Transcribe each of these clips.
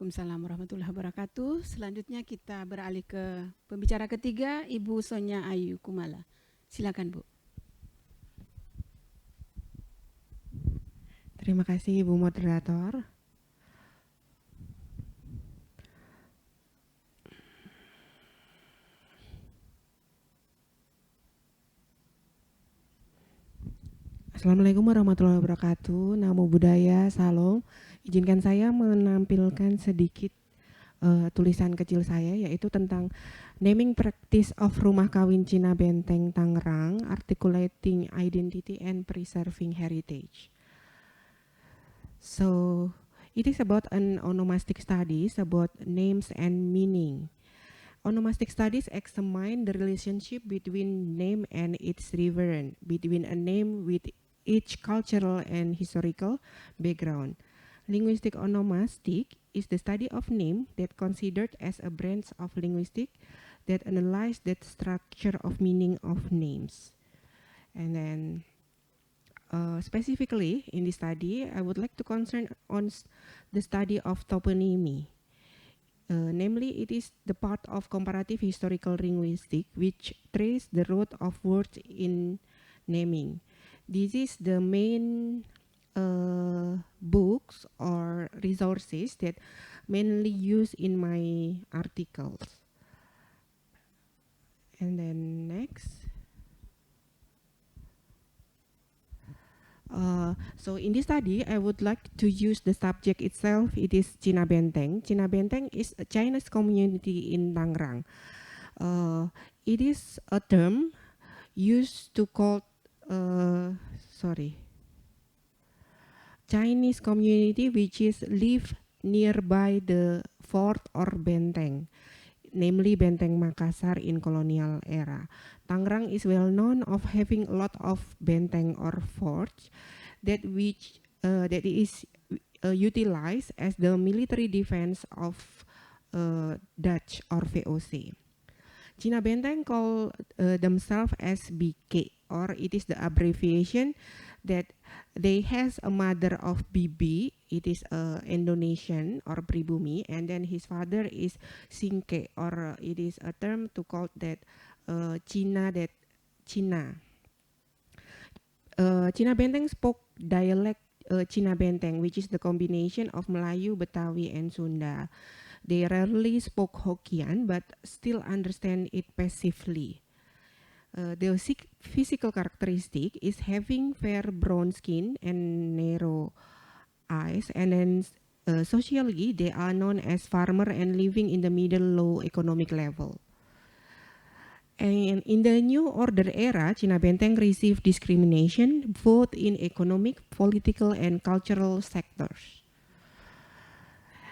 Waalaikumsalam warahmatullahi wabarakatuh. Selanjutnya kita beralih ke pembicara ketiga, Ibu Sonia Ayu Kumala. Silakan, Bu. Terima kasih Ibu Moderator. Assalamualaikum warahmatullahi wabarakatuh. Namo Buddhaya, Salam. Izinkan saya menampilkan sedikit tulisan kecil saya, yaitu tentang naming practice of Rumah Kawin Cina Benteng Tangerang, articulating identity and preserving heritage. So, it is about an onomastic studies about names and meaning. Onomastic studies examine the relationship between name and its reverend, between a name with each cultural and historical background. Linguistic onomastic is the study of name that considered as a branch of linguistics that analyze the structure of meaning of names. And then specifically in this study, I would like to concern on the study of toponymy. Namely, it is the part of comparative historical linguistics which trace the root of words in naming. This is the main books or resources that mainly used in my articles. And then next. So in this study, I would like to use the subject itself. It is Cina Benteng. Cina Benteng is a Chinese community in Tangerang. It is a term used to call, Chinese community which is live nearby the fort or benteng, namely Benteng Makassar in colonial era. Tangerang is well known of having a lot of benteng or forts that is utilized as the military defense of Dutch or VOC. Cina Benteng call themselves as BK, or it is the abbreviation that they has a mother of Bibi, it is Indonesian or pribumi, and then his father is Singke, or it is a term to call that Cina. Cina Benteng spoke dialect Cina Benteng, which is the combination of Melayu, Betawi, and Sunda. They rarely spoke Hokkien, but still understand it passively. The physical characteristic is having fair brown skin and narrow eyes, and then socially they are known as farmer and living in the middle low economic level. And in the New Order era, Cina Benteng received discrimination both in economic, political, and cultural sectors.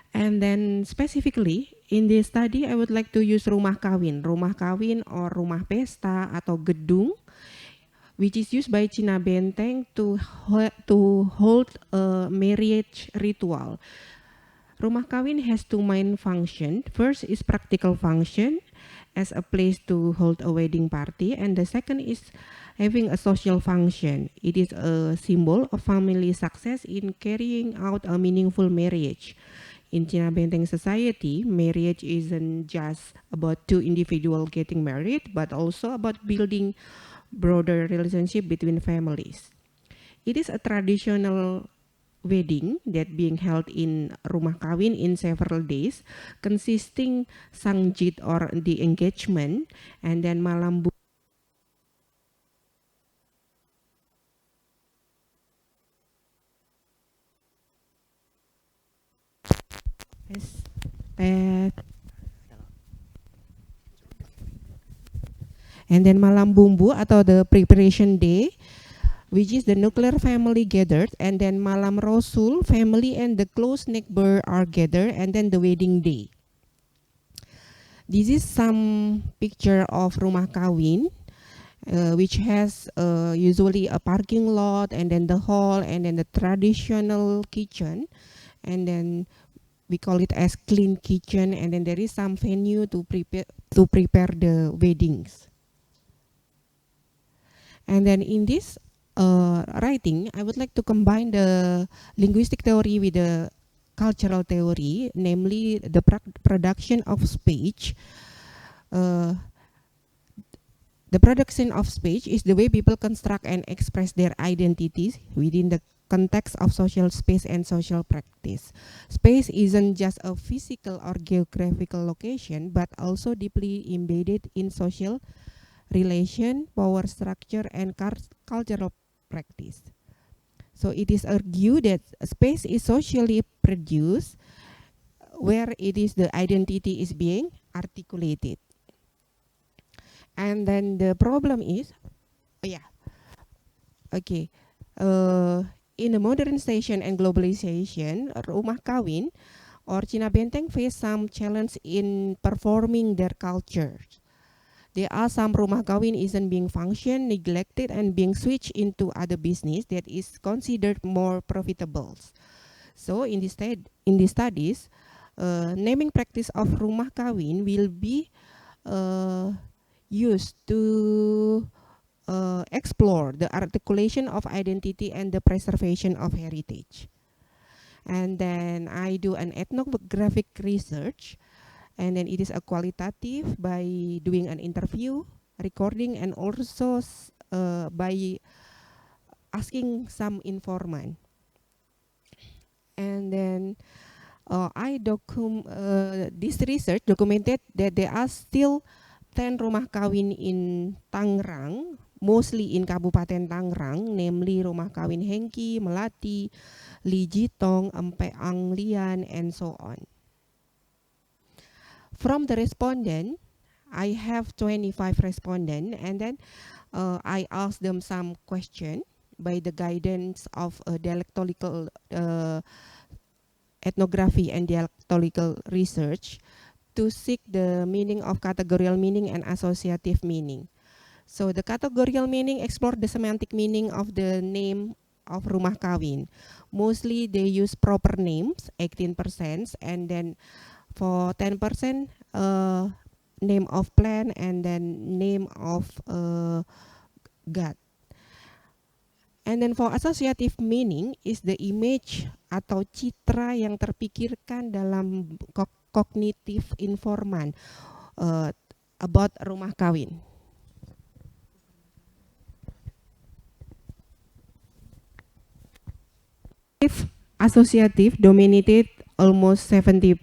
And then specifically in this study, I would like to use rumah kawin or rumah pesta atau gedung, which is used by Cina Benteng to hold a marriage ritual. Rumah kawin has two main functions. First is practical function as a place to hold a wedding party, and the second is having a social function. It is a symbol of family success in carrying out a meaningful marriage. In Cina Benteng society, marriage isn't just about two individuals getting married, but also about building broader relationship between families. It is a traditional wedding that being held in rumah kawin in several days, consisting sangjit or the engagement, and then malam and then malam bumbu atau the preparation day, which is the nuclear family gathered, and then malam rasul, family and the close neighbor are gathered, and then the wedding day. This is some picture of rumah kawin, which has usually a parking lot, and then the hall, and then the traditional kitchen, and then we call it as clean kitchen, and then there is some venue to prepare the weddings. And then in this writing, I would like to combine the linguistic theory with the cultural theory, namely the production of speech. The production of speech is the way people construct and express their identities within the context of social space and social practice. Space isn't just a physical or geographical location, but also deeply embedded in social relation, power structure, and cultural practice. So it is argued that space is socially produced where it is the identity is being articulated. And then the problem is, in the modernization and globalization, rumah kawin or Cina Benteng face some challenge in performing their cultures. There are some rumah kawin isn't being functioned, neglected, and being switched into other business that is considered more profitable. So in the studies, naming practice of rumah kawin will be used to explore the articulation of identity and the preservation of heritage. And then I do an ethnographic research, and then it is a qualitative by doing an interview, recording, and also by asking some informant. And then this research documented that there are still 10 rumah kawin in Tangerang, mostly in Kabupaten Tangerang, namely Rumah Kawin Hengki, Melati, Lijitong, Empe Anglian, and so on. From the respondent, I have 25 respondents, and then I asked them some question by the guidance of dialectological ethnography and dialectological research to seek the meaning of categorical meaning and associative meaning. So the categorical meaning explore the semantic meaning of the name of rumah kawin. Mostly they use proper names, 18%, and then for 10%, name of plant, and then name of God. And then for associative meaning is the image atau citra yang terpikirkan dalam kognitif informan about rumah kawin. If associative dominated almost 70%,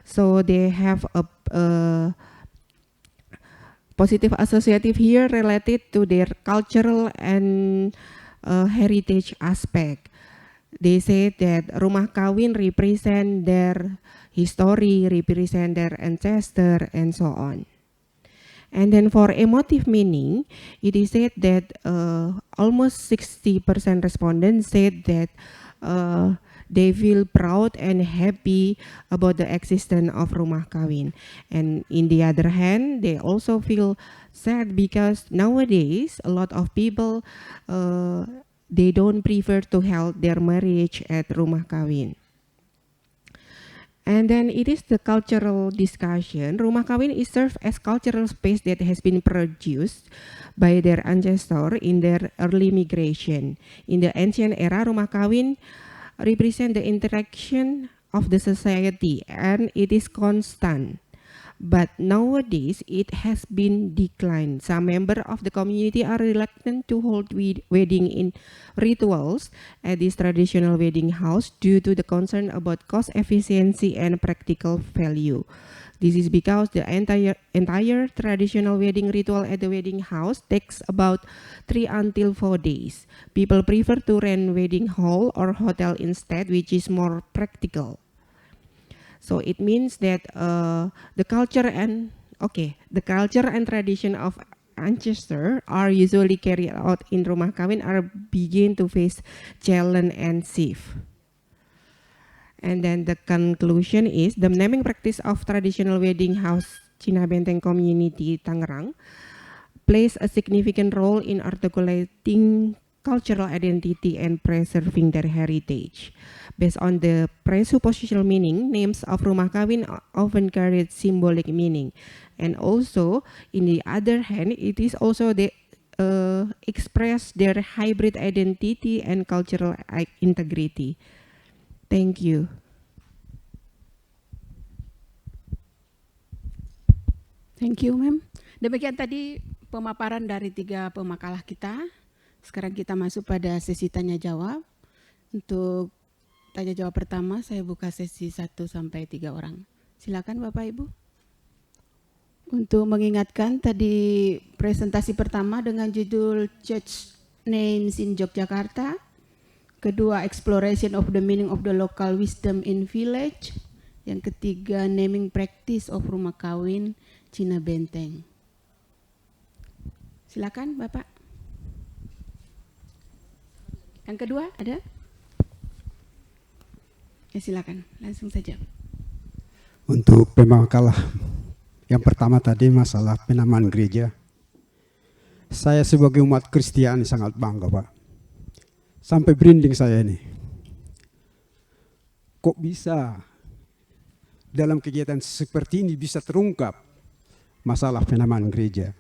so they have a positive associative here related to their cultural and heritage aspect. They say that rumah kawin represent their history, represent their ancestor, and so on. And then for emotive meaning, it is said that almost 60% respondents said that they feel proud and happy about the existence of rumah kawin. And in the other hand, they also feel sad because nowadays a lot of people they don't prefer to hold their marriage at rumah kawin. And then it is the cultural discussion. Rumah kawin is served as cultural space that has been produced by their ancestors in their early migration. In the ancient era, rumah kawin represent the interaction of the society, and it is constant. But nowadays, it has been declined. Some members of the community are reluctant to hold wedding in rituals at this traditional wedding house due to the concern about cost efficiency and practical value. This is because the entire traditional wedding ritual at the wedding house takes about 3 until 4 days. People prefer to rent wedding hall or hotel instead, which is more practical. So it means that the culture and tradition of ancestor are usually carried out in rumah kawin are begin to face challenge and shift. And then the conclusion is the naming practice of traditional wedding house Cina Benteng community Tangerang plays a significant role in articulating cultural identity and preserving their heritage. Based on the presuppositional meaning, names of rumah kawin often carry symbolic meaning. And also, in the other hand, it is also the express their hybrid identity and cultural integrity. Thank you. Thank you, Ma'am. Demikian tadi pemaparan dari 3 pemakalah kita. Sekarang kita masuk pada sesi tanya jawab. Untuk tanya jawab pertama, saya buka sesi 1 sampai 3 orang. Silakan Bapak Ibu. Untuk mengingatkan tadi presentasi pertama dengan judul Church Names in Yogyakarta. Kedua, Exploration of the Meaning of the Local Wisdom in Village. Yang ketiga, Naming Practice of Rumah Kawin Cina Benteng. Silakan Bapak. Yang kedua ada? Ya silakan, langsung saja. Untuk pemakalah yang pertama tadi masalah penamaan gereja. Saya sebagai umat Kristiani sangat bangga, Pak. Sampai berinding saya ini. Kok bisa dalam kegiatan seperti ini bisa terungkap masalah penamaan gereja.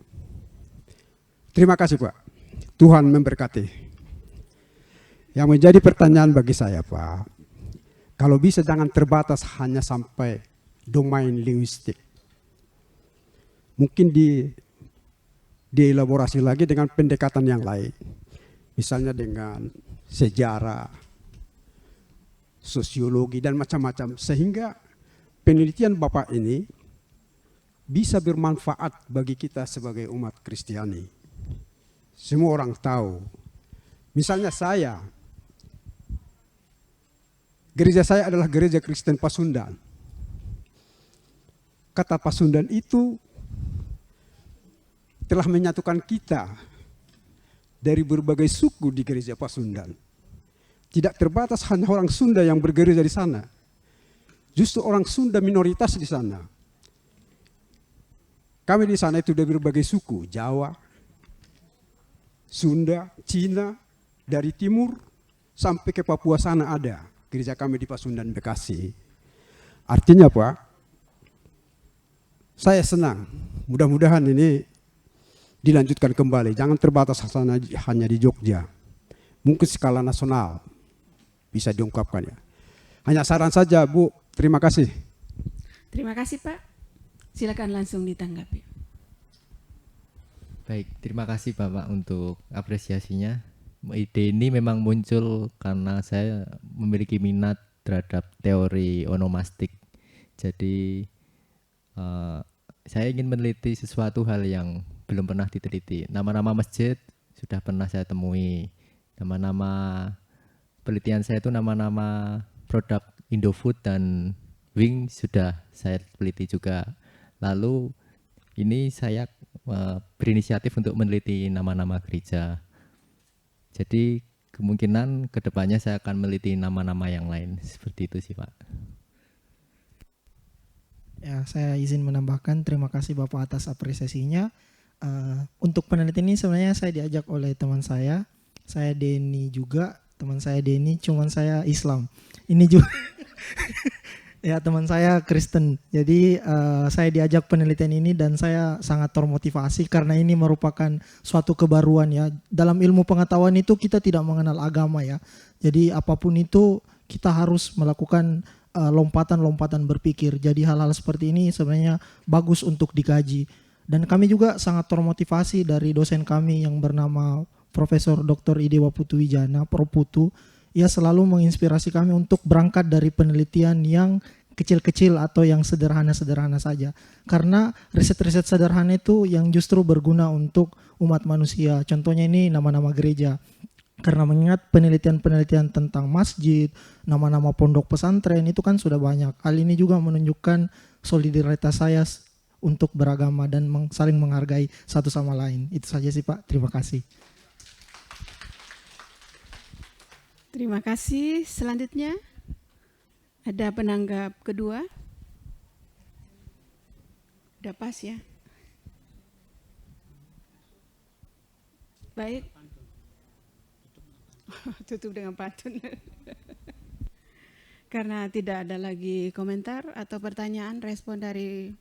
Terima kasih, Pak. Tuhan memberkati. Yang menjadi pertanyaan bagi saya, Pak, kalau bisa jangan terbatas hanya sampai domain linguistik. Mungkin dielaborasi lagi dengan pendekatan yang lain. Misalnya dengan sejarah, sosiologi, dan macam-macam. Sehingga penelitian Bapak ini bisa bermanfaat bagi kita sebagai umat Kristiani. Semua orang tahu. Misalnya gereja saya adalah gereja Kristen Pasundan. Kata Pasundan itu telah menyatukan kita dari berbagai suku di gereja Pasundan. Tidak terbatas hanya orang Sunda yang bergereja di sana. Justru orang Sunda minoritas di sana. Kami di sana itu dari berbagai suku, Jawa, Sunda, Cina, dari timur sampai ke Papua sana ada. Gereja kami di Pasundan, Bekasi. Artinya Pak, saya senang. Mudah-mudahan ini dilanjutkan kembali, jangan terbatas hanya di Jogja. Mungkin skala nasional bisa diungkapkan ya. Hanya saran saja Bu, terima kasih. Terima kasih Pak. Silakan langsung ditanggapi. Baik, terima kasih Bapak untuk apresiasinya. Ide ini memang muncul karena saya memiliki minat terhadap teori onomastik. Jadi saya ingin meneliti sesuatu hal yang belum pernah diteliti. Nama-nama masjid sudah pernah saya temui. Nama-nama penelitian saya itu nama-nama produk Indofood dan Wing sudah saya teliti juga. Lalu ini saya berinisiatif untuk meneliti nama-nama gereja. Jadi kemungkinan kedepannya saya akan meneliti nama-nama yang lain. Seperti itu sih Pak. Ya, saya izin menambahkan terima kasih Bapak atas apresiasinya. Untuk penelitian ini sebenarnya saya diajak oleh teman saya Denny juga, teman saya Denny, cuman saya Islam. Ini juga ya teman saya Kristen. Jadi saya diajak penelitian ini dan saya sangat termotivasi karena ini merupakan suatu kebaruan ya. Dalam ilmu pengetahuan itu kita tidak mengenal agama ya. Jadi apapun itu kita harus melakukan lompatan-lompatan berpikir. Jadi hal-hal seperti ini sebenarnya bagus untuk dikaji. Dan kami juga sangat termotivasi dari dosen kami yang bernama Profesor Dr. Idewa Putu Wijana, Prof. Putu. Ia selalu menginspirasi kami untuk berangkat dari penelitian yang kecil-kecil atau yang sederhana-sederhana saja. Karena riset-riset sederhana itu yang justru berguna untuk umat manusia. Contohnya ini nama-nama gereja. Karena mengingat penelitian-penelitian tentang masjid, nama-nama pondok pesantren itu kan sudah banyak. Hal ini juga menunjukkan solidaritas saya untuk beragama dan saling menghargai satu sama lain. Itu saja sih Pak, terima kasih. Terima kasih. Selanjutnya ada penanggap kedua. Udah pas ya. Baik. Tutup dengan pantun. Karena tidak ada lagi komentar atau pertanyaan respon dari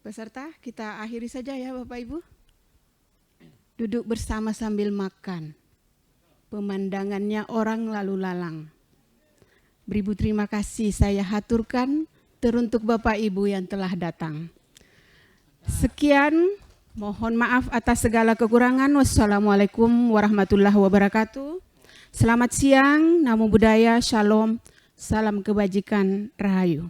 peserta, kita akhiri saja ya Bapak Ibu. Duduk bersama sambil makan. Pemandangannya orang lalu lalang. Beribu terima kasih saya haturkan teruntuk Bapak Ibu yang telah datang. Sekian, mohon maaf atas segala kekurangan. Wassalamualaikum warahmatullahi wabarakatuh. Selamat siang, namo buddhaya, shalom, salam kebajikan, rahayu.